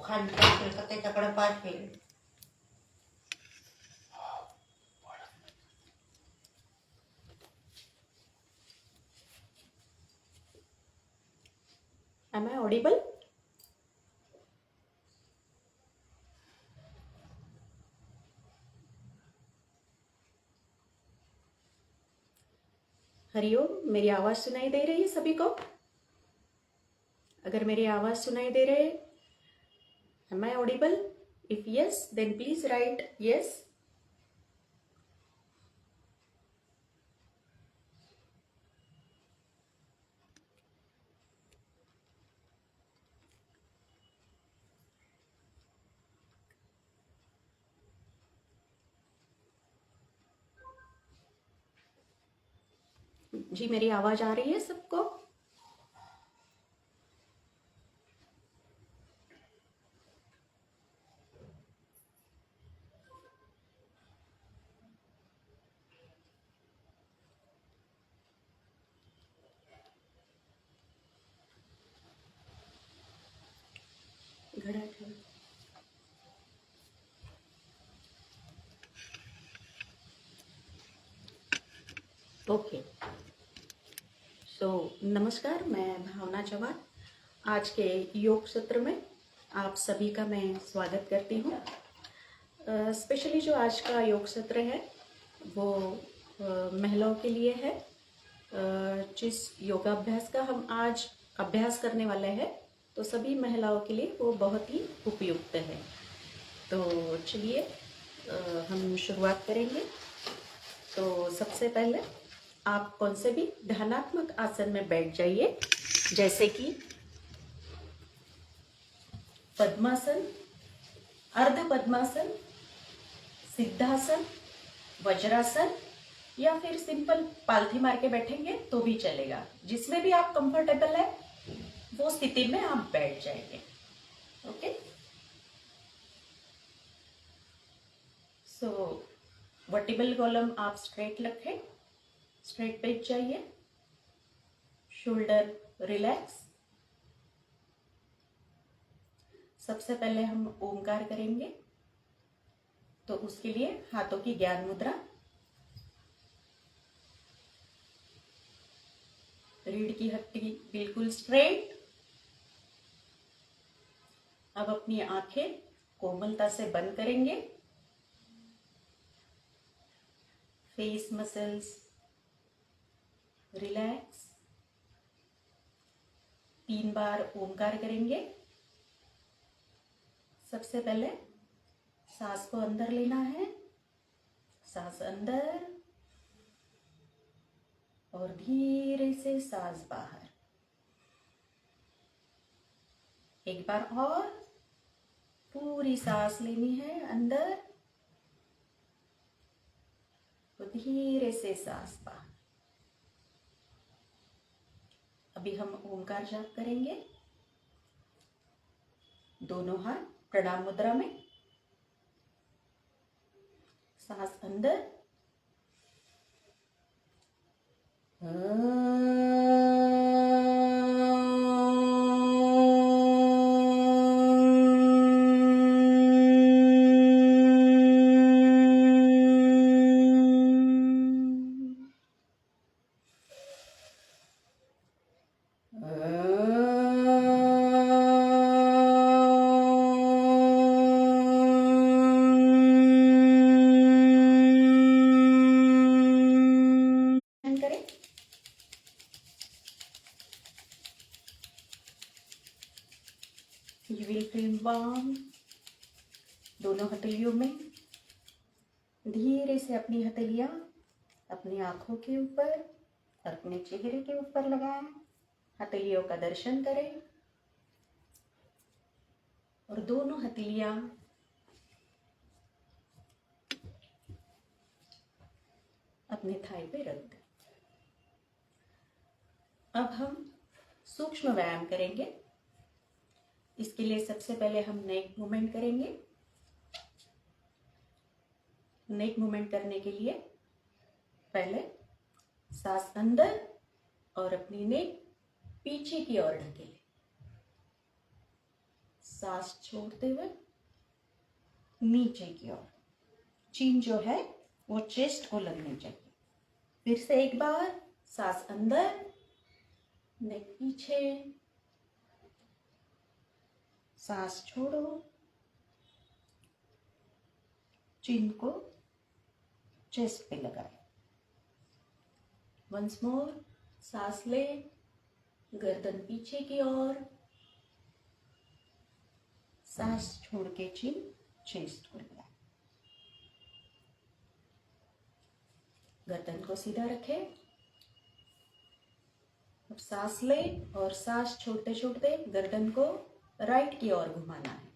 खाली पेट का त्याच्याकडे पाहते. Am I audible? हरिओम. मेरी आवाज सुनाई दे रही है सभी को? अगर मेरी आवाज सुनाई दे रही है, am I audible? If yes, then please write yes. जी मेरी आवाज आ रही है सबको? घड़ा ठेव. ओके. सो नमस्कार, मैं भावना चौहान. आज के योग सत्र में आप सभी का मैं स्वागत करती हूँ. स्पेशली जो आज का योग सत्र है वो महिलाओं के लिए है. जिस योगाभ्यास का हम आज अभ्यास करने वाले हैं तो सभी महिलाओं के लिए वो बहुत ही उपयुक्त है. तो चलिए हम शुरुआत करेंगे. तो सबसे पहले आप कौन से भी ध्यानात्मक आसन में बैठ जाइए, जैसे कि पद्मासन, अर्ध पद्मासन, सिद्धासन, वज्रासन या फिर सिंपल पालथी मार के बैठेंगे तो भी चलेगा. जिसमें भी आप कंफर्टेबल है वो स्थिति में आप बैठ जाएंगे. ओके. सो वर्टिकल कॉलम आप स्ट्रेट रखें, स्ट्रेट बैठ जाइए. Shoulder relax. सबसे पहले हम ओमकार करेंगे, तो उसके लिए हाथों की ज्ञान मुद्रा. रीढ़ की हड्डी बिल्कुल स्ट्रेट. अब अपनी आंखें कोमलता से बंद करेंगे. Face muscles relax. 3 बार ओमकार करेंगे. सबसे पहले सांस को अंदर लेना है. सांस अंदर और धीरे से सांस बाहर. एक बार और पूरी सांस लेनी है अंदर तो धीरे से सांस बाहर. अभी हम ओमकार जाप करेंगे. दोनों हाथ प्रणाम मुद्रा में. सांस अंदर. You will feel warm. दोनों हथेलियों में धीरे से अपनी हथेलियां अपनी आंखों के ऊपर, अपने चेहरे के ऊपर लगाएं. हथेलियों का दर्शन करें और दोनों हथेलियां अपने थाई पे रख दें. अब हम सूक्ष्म व्यायाम करेंगे. इसके लिए सबसे पहले हम नेक मूवमेंट करेंगे. नेक मूवमेंट करने के लिए पहले सांस अंदर और अपनी नेक पीछे की ओर ढकेलें. सांस छोड़ते हुए नीचे की ओर। चिन जो है वो चेस्ट को लगनी चाहिए। फिर से एक बार सांस अंदर, नेक पीछे, सांस छोड़ो, चिन को चेस्ट पे लगाए। वंस मोर, सांस ले, गर्दन पीछे की ओर, सांस छोड़ के चिन चेस्ट को लगाए। गर्दन को सीधा रखें। अब सांस ले और सांस छोड़ते छोड़ते गर्दन को राइट की ओर घुमाना है।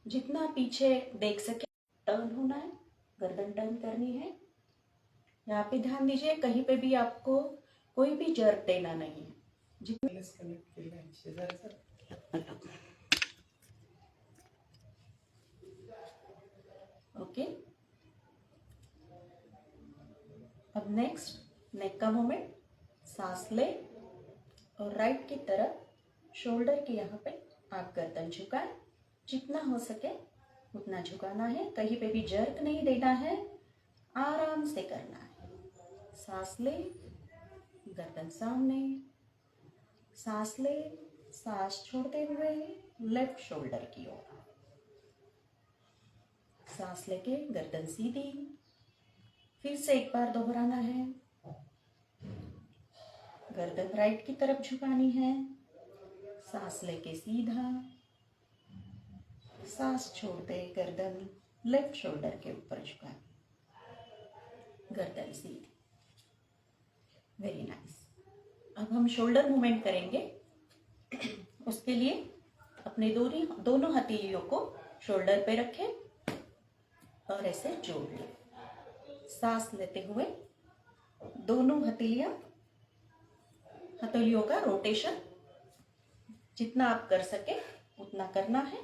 जितना पीछे देख सके टर्न होना है, गर्दन टर्न करनी है। यहाँ पे ध्यान दीजिए, कहीं पे भी आपको कोई भी जर्क देना नहीं है। ओके। अब नेक्स्ट नेक का मूवमेंट। सांस ले और राइट की तरफ शोल्डर के यहाँ पे आप गर्दन झुकाएं। जितना हो सके उतना झुकाना है, कहीं पे भी जर्क नहीं देना है, आराम से करना है। सांस ले, गर्दन सामने, सांस ले, सांस छोड़ते हुए लेफ्ट शोल्डर की ओर, सांस लेके गर्दन सीधी। फिर से एक बार दोहराना है। गर्दन राइट की तरफ झुकानी है, सांस लेके सीधा, सांस छोड़ते गर्दन लेफ्ट शोल्डर के ऊपर झुकानी, गर्दन सीधी। Very nice. अब हम शोल्डर मूवमेंट करेंगे। उसके लिए अपने दोनों हथेलियों को शोल्डर पे रखें और ऐसे जोड़ लें। सांस लेते हुए दोनों हथेलियों का रोटेशन जितना आप कर सके उतना करना है।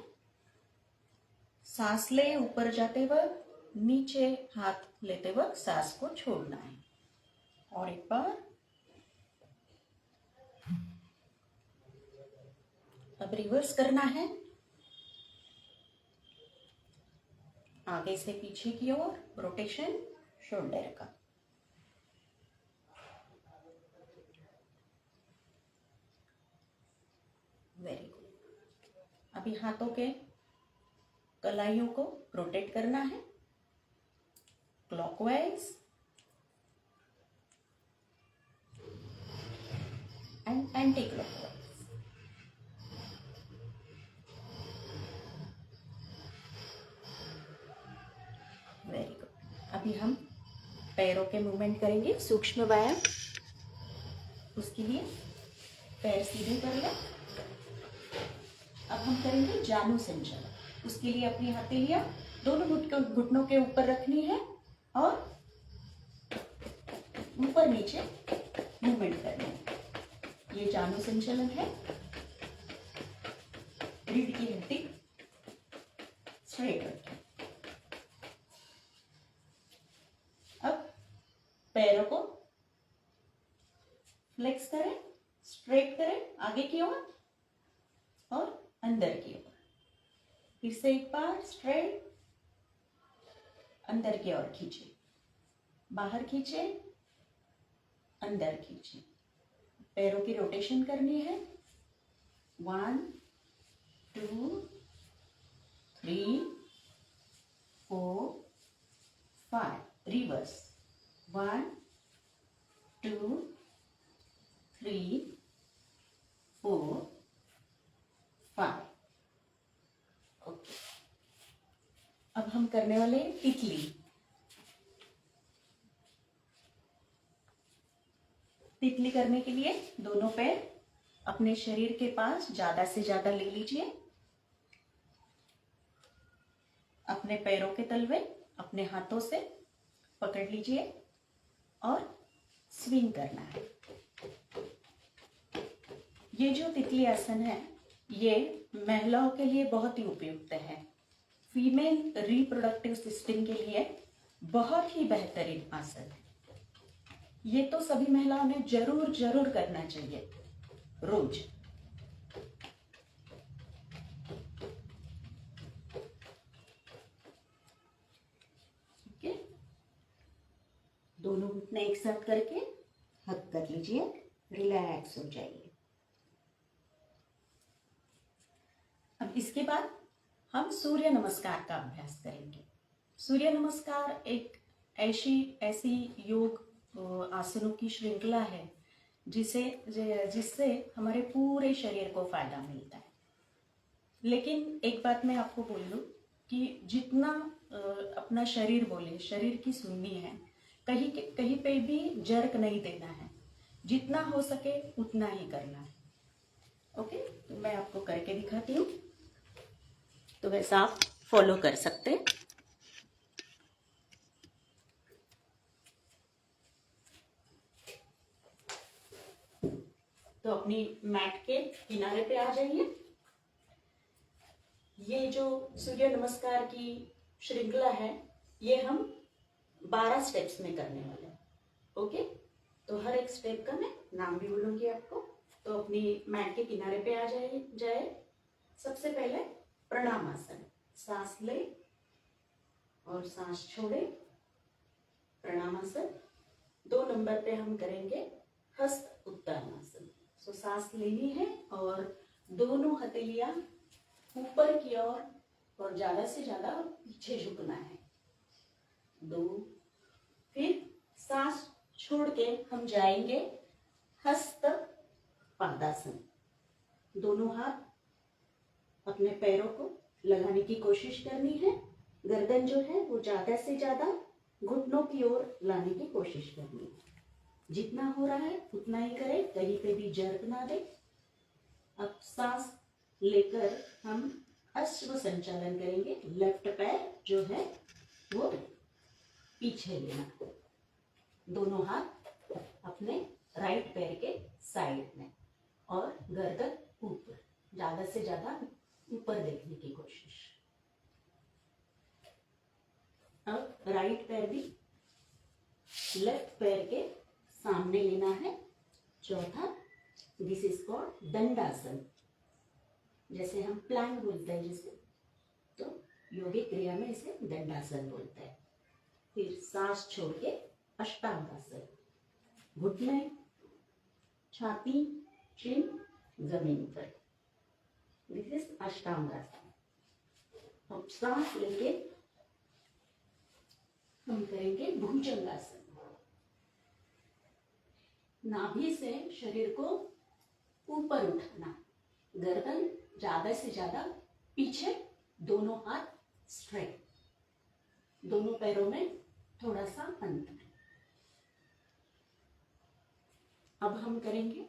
सांस ले, ऊपर जाते वक्त, नीचे हाथ लेते वक्त सांस को छोड़ना है। और एक बार। अब रिवर्स करना है, आगे से पीछे की ओर रोटेशन शोल्डर का। Very good. अभी हाथों के कलाइयों को रोटेट करना है clockwise and anti clockwise. Very good. अभी हम पैरों के मूवमेंट करेंगे, सूक्ष्म व्यायाम। उसके लिए पैर सीधे कर लें। अब हम करेंगे जानु संचालन। उसके लिए अपनी हथेलियां दोनों घुटनों के ऊपर रखनी है और ऊपर नीचे मूवमेंट करनी है। ये जानु संचालन है। रीढ़ की हड्डी स्ट्रेट रखें। अब पैरों को फ्लेक्स करें, स्ट्रेट करें आगे की ओर और अंदर की ओर। फिर से एक बार स्ट्रेट, अंदर की ओर खींचे, बाहर खींचे, अंदर खींचे। पैरों की रोटेशन करनी है। 1 2 3 4 5। रिवर्स। 1 2 3 4 5। ओके। अब हम करने वाले तितली। तितली करने के लिए दोनों पैर अपने शरीर के पास ज्यादा से ज्यादा ले लीजिए। अपने पैरों के तलवे अपने हाथों से पकड़ लीजिए और स्विंग करना है। ये जो तितली आसन है ये महिलाओं के लिए बहुत ही उपयुक्त है। फीमेल रिप्रोडक्टिव सिस्टम के लिए बहुत ही बेहतरीन आसन है। ये तो सभी महिलाओं ने जरूर करना चाहिए। रोज। ओके, दोनों घुटने एक साथ करके हक कर लीजिए, रिलैक्स हो जाइए। अब इसके बाद हम सूर्य नमस्कार का अभ्यास करेंगे। सूर्य नमस्कार एक ऐसी योग आसनों की श्रृंखला है जिससे हमारे पूरे शरीर को फायदा मिलता है। लेकिन एक बात मैं आपको बोल दूं कि जितना अपना शरीर बोले, शरीर की सुननी है, कहीं पे भी जर्क नहीं देना है, जितना हो सके उतना ही करना है। ओके, तो मैं आपको करके दिखाती हूँ, तो वैसा आप फॉलो कर सकते हैं। तो अपनी मैट के किनारे पे आ जाइए। ये जो सूर्य नमस्कार की श्रृंखला है, ये हम 12 स्टेप्स में करने वाले हैं। ओके, तो हर एक स्टेप का मैं नाम भी बोलूंगी आपको। तो अपनी मैट के किनारे पे आ जाए। सबसे पहले प्रणामासन, सांस ले और सांस छोड़े, प्रणामासन। 2 नंबर पे हम करेंगे हस्त उत्तानासन। सो सांस लेनी है और दोनों हथेलियां ऊपर की ओर और ज्यादा से ज्यादा पीछे झुकना है। 2, फिर सांस छोड़ के हम जाएंगे हस्त पादासन। दोनों हाथ अपने पैरों को लगाने की कोशिश करनी है। गर्दन जो है वो ज्यादा से ज्यादा घुटनों की ओर लाने की कोशिश करनी है। जितना हो रहा है उतना ही करें, कहीं पे भी जर्क ना दे। अब सांस लेकर हम अश्व संचालन करेंगे। लेफ्ट पैर जो है वो पीछे लेना, दोनों हाथ अपने राइट पैर के साइड में और गर्दन ऊपर, ज्यादा से ज्यादा ऊपर देखने की कोशिश। अब राइट पैर भी लेफ्ट पैर के सामने लेना है। चौथा, दिस इज कॉल्ड दंडासन, जैसे हम प्लैंक बोलते हैं जिसे, तो योगिक क्रिया में इसे दंडासन बोलते हैं। फिर सांस छोड़ के अष्टांगासन, घुटने, छाती, चिन जमीन पर, दिस इज अष्टांगासन। अब सांस लेके हम करेंगे भुजंगासन। नाभि से शरीर को ऊपर उठाना, गर्दन ज्यादा से ज्यादा पीछे, दोनों हाथ स्ट्रेट, दोनों पैरों में थोड़ा सा अंतर। अब हम करेंगे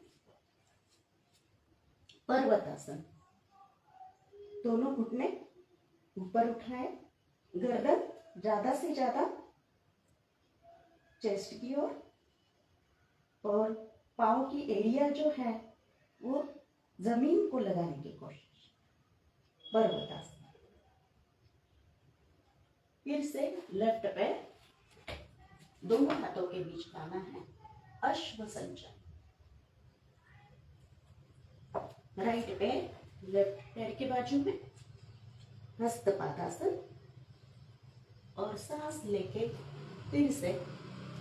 पर्वतासन। दोनों घुटने ऊपर उठाए, गर्दन ज्यादा से ज्यादा चेस्ट की ओर और पांव की एरिया जो है वो जमीन को लगाने की कोशिश, पर्वतासन। फिर से लेफ्ट पैर दोनों हाथों के बीच लाना है, अश्व संचालन। राइट पैर लेफ्ट पैर के बाजू में, हस्तपादासन। और सांस लेके फिर से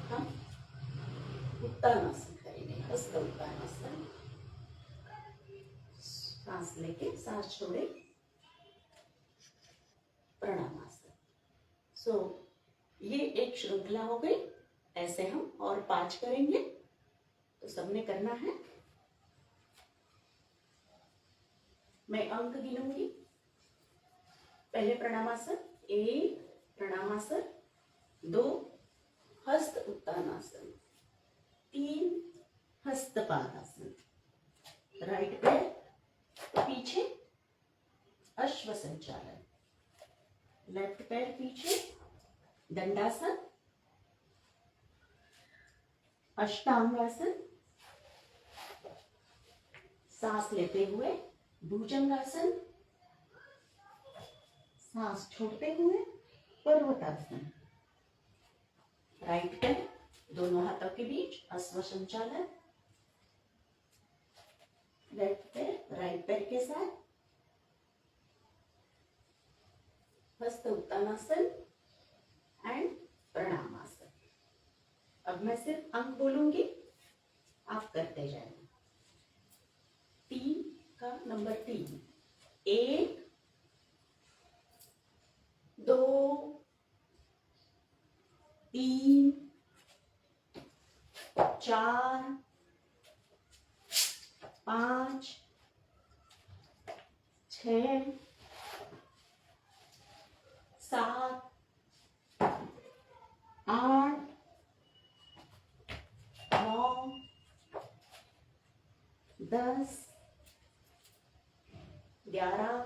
हम उत्तानासन करेंगे, हस्त उत्तानासन। सांस लेके सांस छोड़े, प्रणामासन। सो ये एक श्रृंखला हो गई। ऐसे हम और 5 करेंगे, तो सबने करना है। मैं अंक गिनूंगी। पहले प्रणामासन, 1 प्रणामासन, 2 हस्त उत्तानासन, 3 हस्तपादासन, राइट पैर पीछे अश्व संचालन, लेफ्ट पैर पीछे दंडासन, अष्टांगासन, सांस लेते हुए भुजंगासन, सांस छोड़ते हुए पर्वतासन, राइट पैर दोनों हाथों के बीच अश्व संचालन, लेफ्ट पैर राइट पैर के साथ, हस्त उत्तानासन एंड प्रणामासन। अब मैं सिर्फ अंक बोलूंगी, आप करते जाएंगे। 3 का नंबर 3, 1 2 3 4 5 6 7 8 9 10 11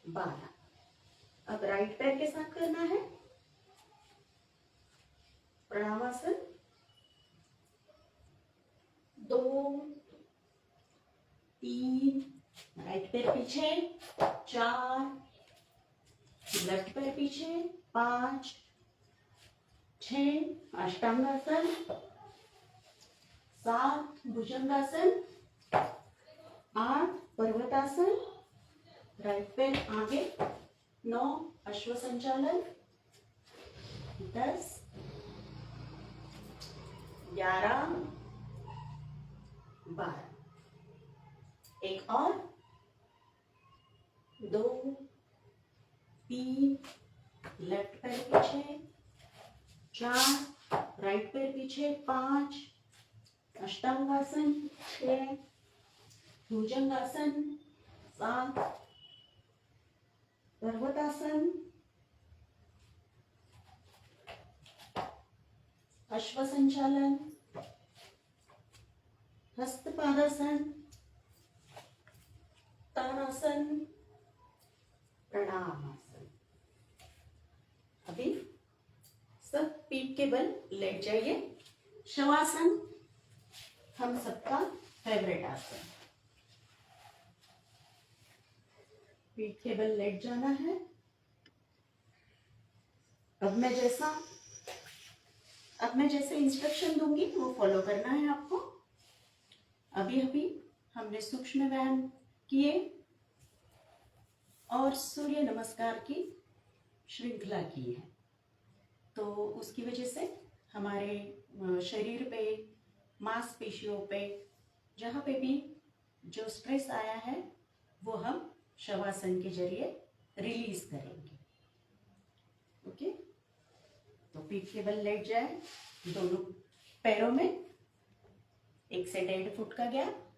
12। अब राइट पैर के साथ करना है प्रणामासन। 2 3 राइट पैर पीछे, 4 लेफ्ट पैर पीछे, 5 6 अष्टांगासन, 7 भुजंगासन, 8 पर्वतासन, राइट पैर आगे, 9 अश्व संचालन, 10 11 12। एक और, 2 3 लेफ्ट पैर पीछे, 4 राइट पैर पीछे, 5 अष्टांगासन, 6 भुजंगासन, 7 पर्वतासन, अश्व संचालन, हस्तपादासन, तानासन, प्रणामासन। अभी सब पीठ के बल लेट जाइए। शवासन हम सबका फेवरेट आसन। पीठ के बल लेट जाना है। अब मैं जैसे इंस्ट्रक्शन दूंगी वो फॉलो करना है आपको। अभी हमने सूक्ष्म व्यायाम किए और सूर्य नमस्कार की श्रृंखला की है, तो उसकी वजह से हमारे शरीर पे, मांसपेशियों पे, जहाँ पे भी जो स्ट्रेस आया है वो हम शवासन के जरिए रिलीज करेंगे। ओके, तो पीठ के बल लेट जाए, दोनों पैरों में 1 से 1.5 फुट का गैप,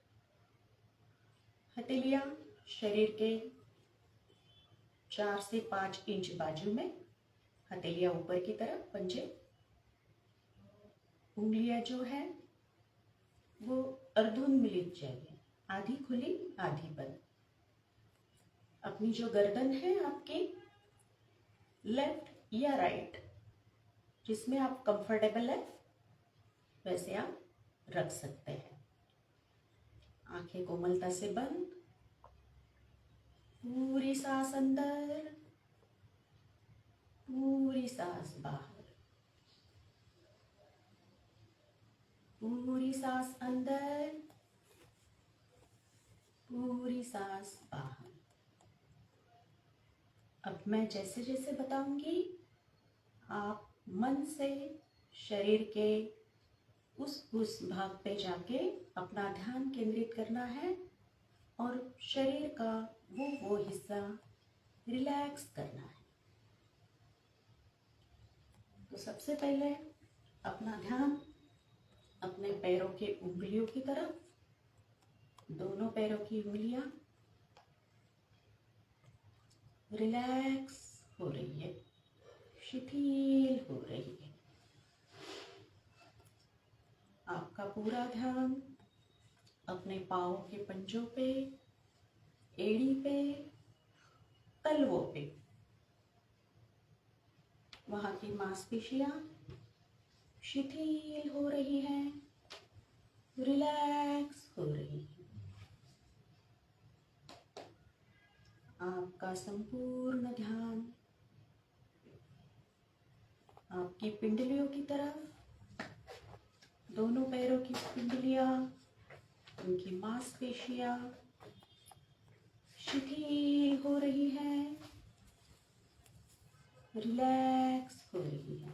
हथेलियां शरीर के 4 से 5 इंच बाजू में, हथेलियां ऊपर की तरफ, पंजे, उंगलियां जो है वो अर्धोन्मिलित चाहिए, आधी खुली आधी बंद। अपनी जो गर्दन है आपकी, लेफ्ट या राइट, जिसमें आप कंफर्टेबल है वैसे आप रख सकते हैं। आंखें कोमलता से बंद, पूरी सांस अंदर, पूरी सांस बाहर, पूरी सांस अंदर, पूरी सांस बाहर। अब मैं जैसे जैसे बताऊंगी आप मन से शरीर के उस भाग पे जाके अपना ध्यान केंद्रित करना है और शरीर का वो हिस्सा रिलैक्स करना है। तो सबसे पहले अपना ध्यान अपने पैरों के उंगलियों की तरफ, दोनों पैरों की उंगलियां रिलैक्स हो रही है, शिथिल हो रही है। आपका पूरा ध्यान अपने पाँव के पंजों पे, एड़ी पे, तलवों पे, वहां की मांसपेशियां शिथिल हो रही हैं, रिलैक्स हो रही हैं। आपका संपूर्ण ध्यान आपकी पिंडलियों की तरफ, दोनों पैरों की पिंडलियां उनकी मांसपेशियां शिथिल हो रही है, रिलैक्स हो रही है।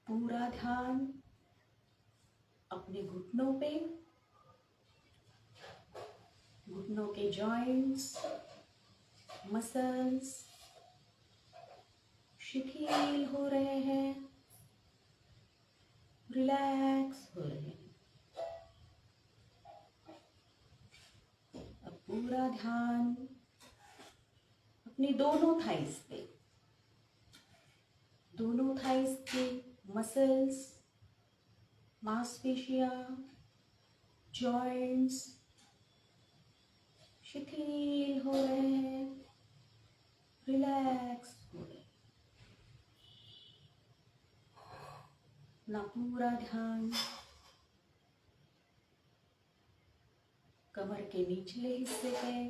पूरा ध्यान अपने घुटनों पे, घुटनों के जॉइंट्स, मसल्स शिथिल हो रहे हैं, रिलैक्स हो रहे हैं। अब पूरा ध्यान अपनी दोनों थाइस पे, दोनों थाइस के मसल्स, मांसपेशियां, जॉइंट्स शिथिल हो रहे हैं, रिलैक्स हो रहे हैं। अपना पूरा ध्यान कमर के निचले हिस्से पे,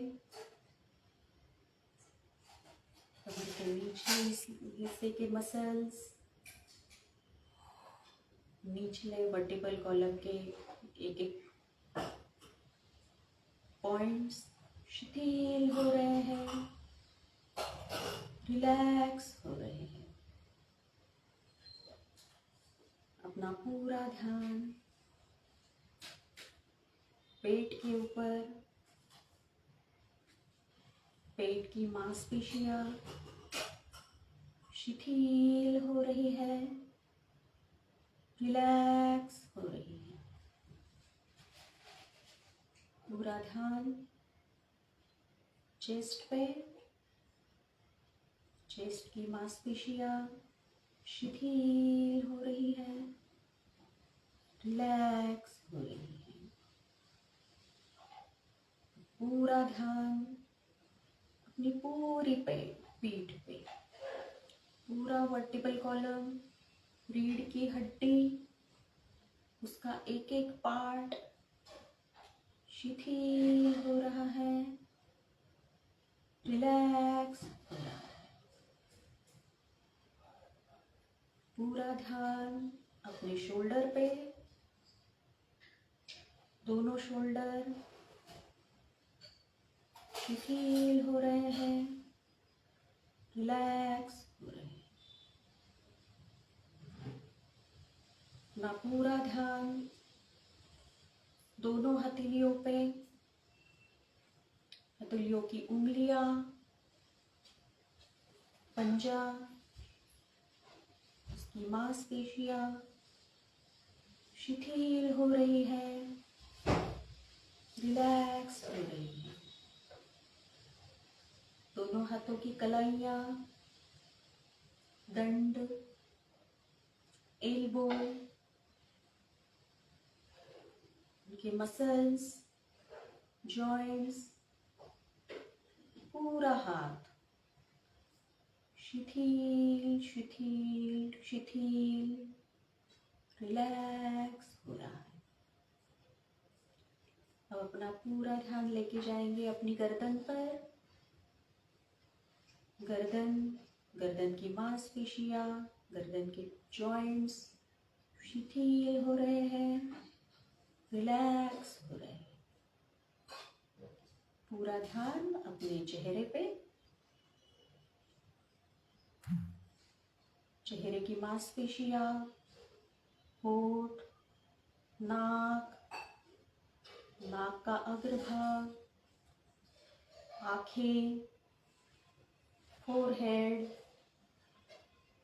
कमर के निचले हिस्से के मसल्स, निचले वर्टिकल कॉलम के एक एक पॉइंट्स शिथिल हो रहे हैं, रिलैक्स हो रहे हैं। अपना पूरा ध्यान पेट के ऊपर, पेट की मांसपेशियां शिथिल हो रही है, रिलैक्स हो रही है। पूरा ध्यान चेस्ट पे, चेस्ट की मांसपेशियां शिथिल हो रही है, रिलैक्स हो रही है। पूरा ध्यान अपनी पूरी पीठ पे, पूरा वर्टिकल कॉलम, रीढ़ की हड्डी, उसका एक एक पार्ट शिथिल हो रहा है, रिलैक्स हो रहा है। पूरा ध्यान अपने शोल्डर पे, दोनों शोल्डर शिथिल हो रहे हैं, रिलैक्स हो रहे हैं। अपना पूरा ध्यान दोनों हथेलियों पे, हथेलियों की उंगलियां, पंजा, उसकी मांसपेशियां शिथिल हो रही है, रिलैक्स हो रही है। दोनों हाथों की कलाइयां, दंड, एल्बो, उनके मसल्स, जॉइंट्स, पूरा हाथ शिथिल शिथिल शिथिल, रिलैक्स हो रहा है। अब अपना पूरा ध्यान लेके जाएंगे अपनी गर्दन पर। गर्दन, गर्दन की मांसपेशियां, गर्दन के जॉइंट्स शिथिल हो रहे हैं, रिलैक्स हो रहे हैं। पूरा ध्यान अपने चेहरे पे, चेहरे की मांसपेशियां, होठ, नाक, नाक का अग्रभाग, आंखें, फोरहेड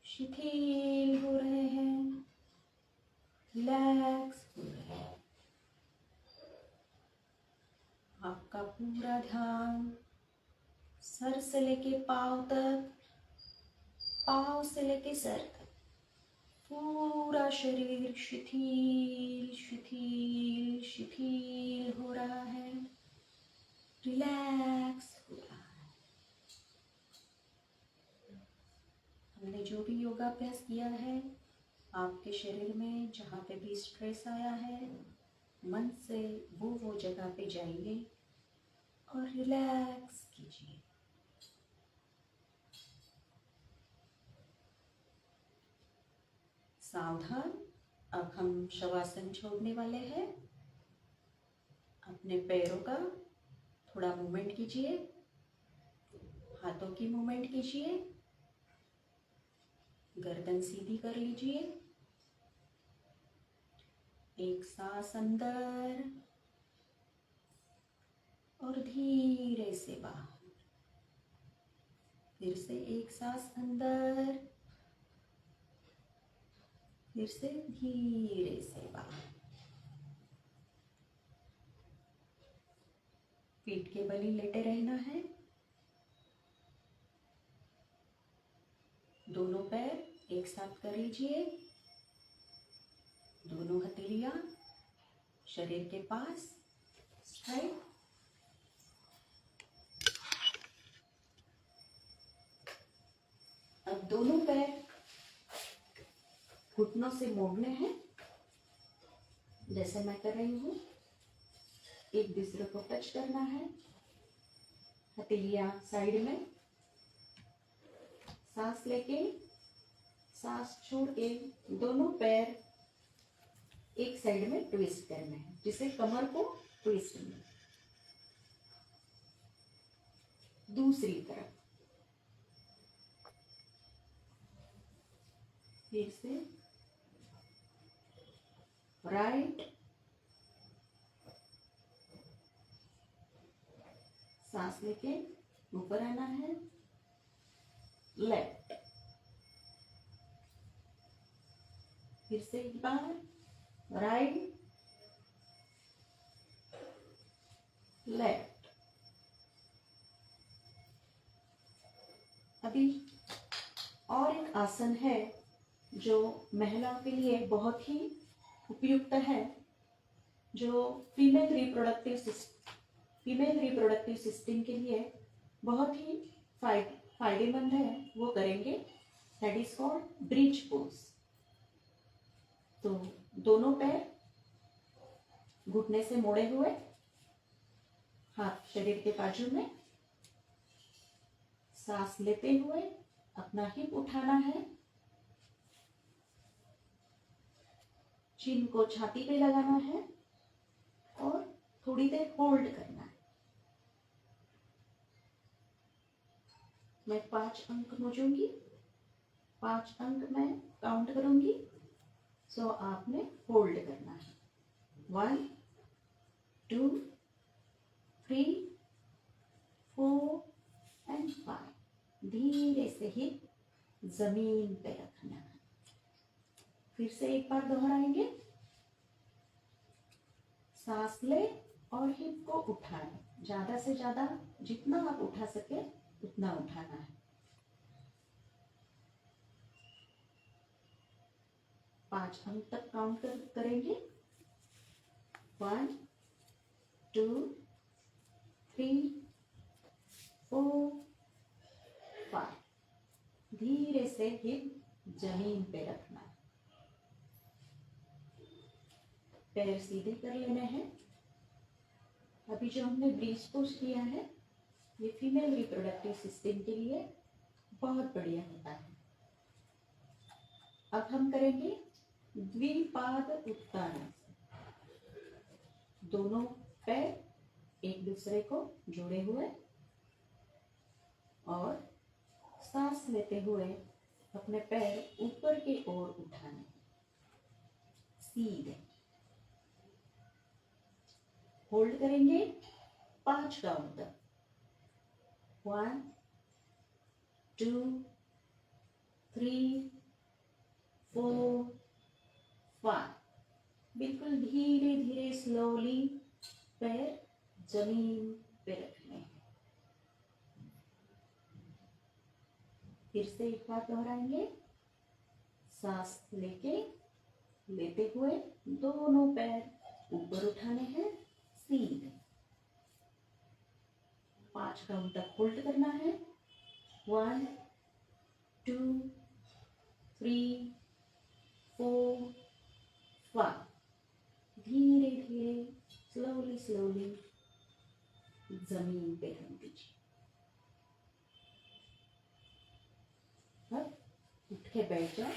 शिथिल हो रहे हैं, रिलैक्स हो रहे हैं। आपका पूरा ध्यान सर से लेके पांव तक, पांव से लेके सर तक, पूरा शरीर शिथिल शिथिल शिथिल हो रहा है, रिलैक्स हो रहा है। हमने जो भी योगाभ्यास किया है, आपके शरीर में जहाँ पे भी स्ट्रेस आया है, मन से वो जगह पे जाइए और रिलैक्स कीजिए। सावधान, अब हम शवासन छोड़ने वाले हैं। अपने पैरों का थोड़ा मूवमेंट कीजिए, हाथों की मूवमेंट कीजिए, गर्दन सीधी कर लीजिए। एक सांस अंदर और धीरे से बाहर। फिर से एक सांस अंदर, फिर से धीरे से बाहर। पीठ के बल लेटे रहना है। दोनों पैर एक साथ कर लीजिए। दोनों हथेलियां शरीर के पास स्ट्राइट। अब दोनों पैर घुटनों से मोड़ने हैं, जैसे मैं कर रही हूँ। एक दूसरे को टच करना है। हथेलियां साइड में। सांस लेके सांस छोड़ के दोनों पैर एक साइड में ट्विस्ट करना है, जिसे कमर को ट्विस्ट करना है। दूसरी तरफ फिर से राइट, सांस लेके ऊपर आना है। लेफ्ट, फिर से एक बार राइट, लेफ्ट। अभी और एक आसन है जो महिलाओं के लिए बहुत ही उपयुक्त है, जो फीमेल रिप्रोडक्टिव सिस्टम के लिए बहुत ही फायदेमंद है। वो करेंगे, that is called bridge pose. तो दोनों पैर घुटने से मोड़े हुए, हाथ शरीर के बाजू में। सांस लेते हुए अपना हिप उठाना है। चिन को छाती पे लगाना है और थोड़ी देर होल्ड करना है। मैं 5 अंक नोचूंगी, 5 अंक मैं काउंट करूंगी। सो आपने होल्ड करना है। 1 2 3 4 एंड 5। धीरे से ही जमीन पे रखना है। फिर से एक बार दोहराएंगे। सांस ले और हिप को उठाएं। ज्यादा से ज्यादा जितना आप उठा सके उतना उठाना है। 5 अंक तक काउंट करेंगे। 1 2 3 4 5। धीरे से हिप जमीन पे रखना है। पैर सीधे कर लेने हैं। अभी जो हमने ब्रीज पोज किया है, ये फीमेल रिप्रोडक्टिव सिस्टम के लिए बहुत बढ़िया होता है। अब हम करेंगे द्विपाद उत्तान। दोनों पैर एक दूसरे को जोड़े हुए और सांस लेते हुए अपने पैर ऊपर की ओर उठाने, सीधे। होल्ड करेंगे 5 काउंट तक। 1 2 3 4 5। बिल्कुल धीरे धीरे स्लोली पैर जमीन पे रखने हैं। फिर से एक बार दोहराएंगे। सांस लेते हुए दोनों पैर ऊपर उठाने हैं, सीधे। 5 काउंट तक होल्ड करना है। 1 2 3 4 5। धीरे धीरे स्लोली जमीन पे रख दीजिए। अब उठ के बैठ जाओ।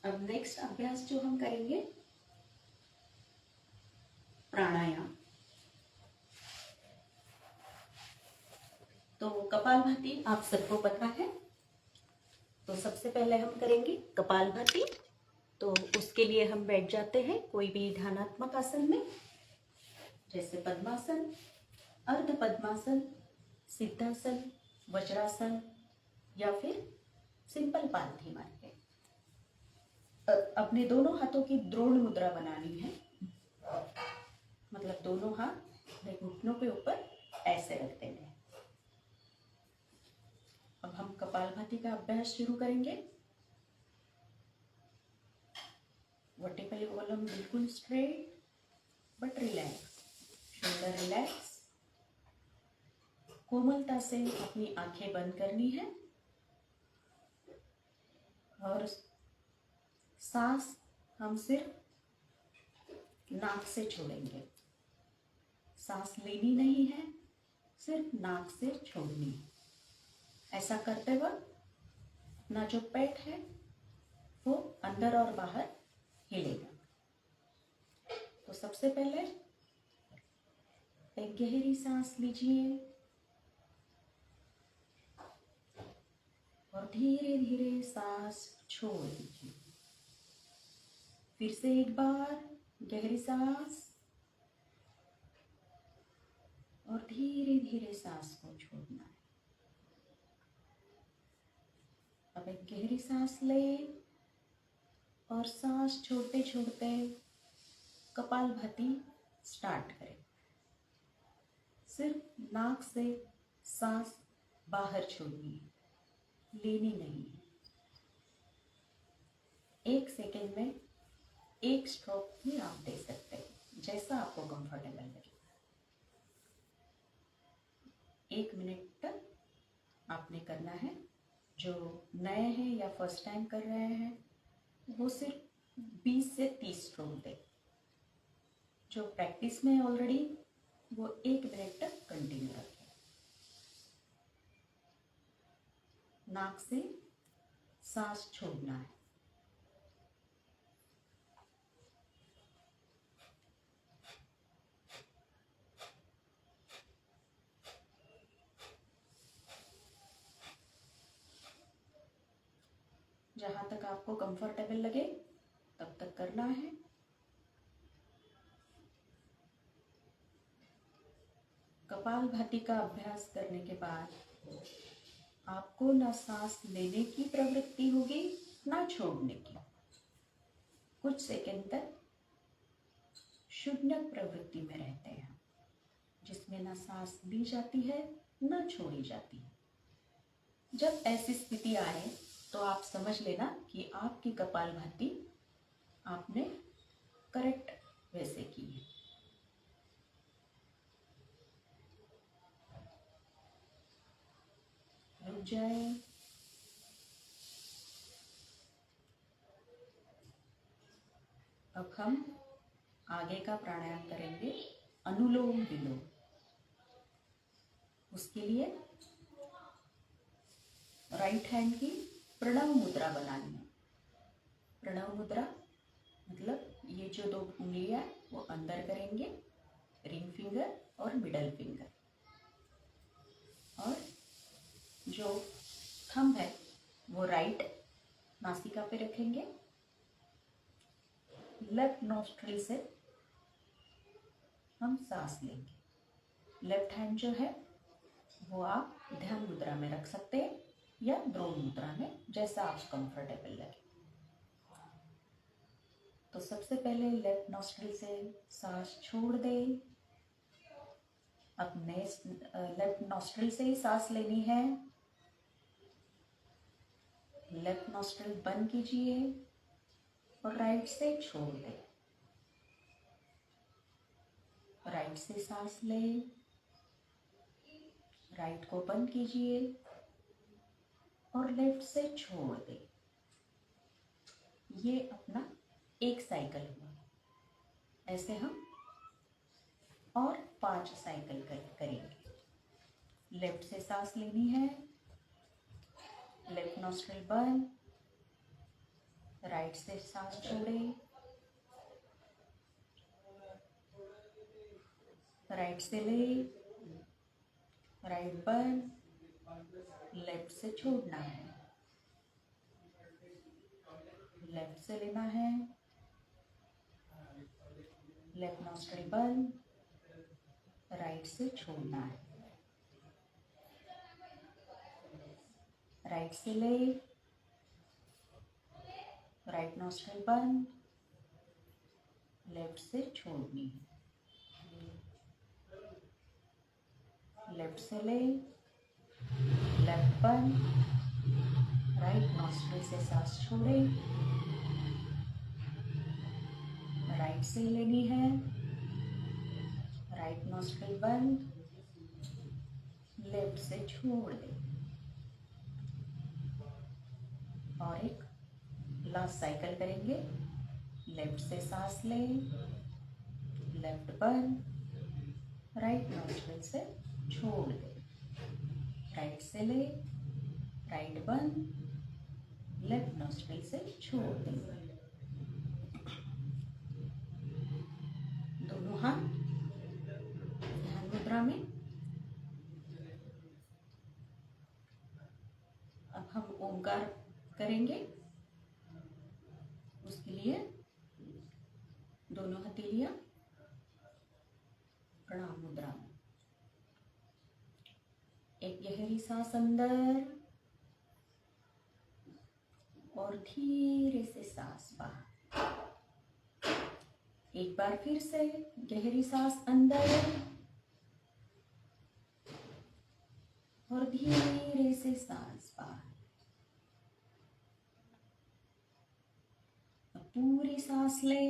अब नेक्स्ट अभ्यास जो हम करेंगे प्राणायाम। तो कपालभाति आप सबको पता है, तो सबसे पहले हम करेंगे कपालभाति। तो उसके लिए हम बैठ जाते हैं कोई भी ध्यानात्मक आसन में, जैसे पद्मासन, अर्ध पद्मासन, सिद्धासन, वज्रासन या फिर सिंपल पालथी मार के। अपने दोनों हाथों की द्रोण मुद्रा बनानी है, मतलब दोनों हाथ अपने घुटनों के ऊपर ऐसे रख देंगे। अब हम कपालभाति का अभ्यास शुरू करेंगे। वर्टिकल कॉलम बिल्कुल straight but relax, shoulder relax. कोमलता से अपनी आंखें बंद करनी है और सांस हम सिर्फ नाक से छोड़ेंगे। सांस लेनी नहीं है, सिर्फ नाक से छोड़नी है। ऐसा करते वक्त अपना जो पेट है वो अंदर और बाहर हिलेगा। तो सबसे पहले एक गहरी सांस लीजिए और धीरे धीरे सांस छोड़ दीजिए। फिर से एक बार गहरी सांस और धीरे धीरे सांस को छोड़ना है। अब एक गहरी सांस ले और सांस छोड़ते छोड़ते कपालभाति स्टार्ट करें। सिर्फ नाक से सांस बाहर छोड़नी है, लेनी नहीं है। 1 सेकेंड में 1 स्ट्रोक भी आप दे सकते हैं, जैसा आपको कंफर्टेबल लगे। 1 मिनट तक आपने करना है। जो नए हैं या फर्स्ट टाइम कर रहे हैं वो सिर्फ 20 से 30 स्ट्रोक दे। जो प्रैक्टिस में ऑलरेडी वो 1 मिनट तक कंटिन्यू रखें। नाक से सांस छोड़ना है। जहां तक आपको कंफर्टेबल लगे तब तक करना है। कपालभाति का अभ्यास करने के बाद आपको ना सांस लेने की प्रवृत्ति होगी ना छोड़ने की। कुछ सेकंड तक शून्य प्रवृत्ति में रहते हैं, जिसमें ना सांस ली जाती है ना छोड़ी जाती है। जब ऐसी स्थिति आए तो आप समझ लेना कि आपकी कपालभाति आपने करेक्ट वैसे की है। रुक जाए। अब हम आगे का प्राणायाम करेंगे, अनुलोम विलोम। उसके लिए राइट हैंड की प्रणव मुद्रा बनानी है। प्रणव मुद्रा मतलब ये जो 2 उंगलियां वो अंदर करेंगे, रिंग फिंगर और मिडल फिंगर, और जो थंब है वो राइट नासिका पे रखेंगे। लेफ्ट नॉस्ट्रिल से हम सांस लेंगे। लेफ्ट हैंड जो है वो आप ध्यान मुद्रा में रख सकते हैं या द्रोण मुद्रा में, जैसा आप कंफर्टेबल लगे। तो सबसे पहले लेफ्ट नॉस्ट्रिल से सांस छोड़ दे। अब लेफ्ट नॉस्ट्रिल से ही सांस लेनी है। लेफ्ट नॉस्ट्रिल बंद कीजिए और राइट से छोड़ दे। राइट से सांस ले, राइट को बंद कीजिए और लेफ्ट से छोड़ दे। ये अपना एक साइकिल हुआ। ऐसे हम और 5 साइकिल करेंगे। लेफ्ट से सांस लेनी है, लेफ्ट नॉस्ट्रिल बंद, राइट से सांस छोड़े, राइट से ले, राइट बंद, लेफ्ट से छोड़ना है, लेफ्ट से लेना है, लेफ्ट नॉस्ट्रिल बंद, राइट से छोड़ना है, राइट से ले, राइट नॉस्ट्रिल बंद, लेफ्ट से छोड़नी है, लेफ्ट से ले, लेफ्ट बंद, राइट नॉस्ट्रिल से सांस छोड़े, राइट से लेनी है, राइट नॉस्ट्रिल बंद, लेफ्ट से छोड़ दे। और एक लास्ट साइकिल करेंगे। लेफ्ट से सांस ले, लेफ्ट बंद, राइट नॉस्ट्रिल से छोड़ दे, राइट से ले, राइट बंद, लेफ्ट नॉस्ट्रिल से छोड़ दे। दोनों हाथ ध्यान मुद्रा में। अब हम ओंकार करेंगे। उसके लिए दोनों हथेलियां प्रणाम मुद्रा में। एक गहरी सांस अंदर और धीरे से सांस बाहर। एक बार फिर से गहरी सांस अंदर और धीरे से सांस बाहर। अब पूरी सांस ले।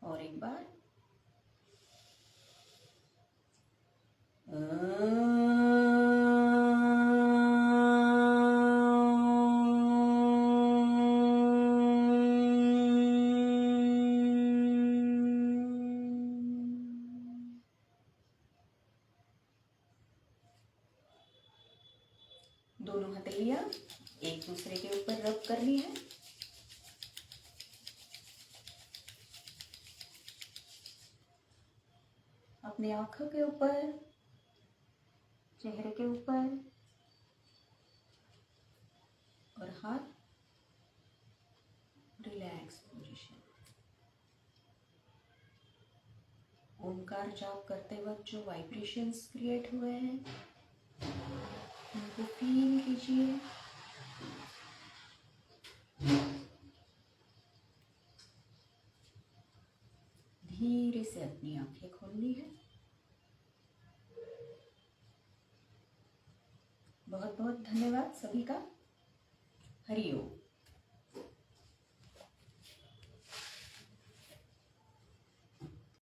और एक बार दोनों हथेलियां एक दूसरे के ऊपर रब करनी है। अपने आंखों के ऊपर, चेहरे के ऊपर और हाथ रिलैक्स पोजीशन। ओंकार जाप करते वक्त जो वाइब्रेशंस क्रिएट हुए हैं उनको फील कीजिए। धीरे से अपनी आंखें खोलनी है। बहुत बहुत धन्यवाद सभी का। हरि ओम।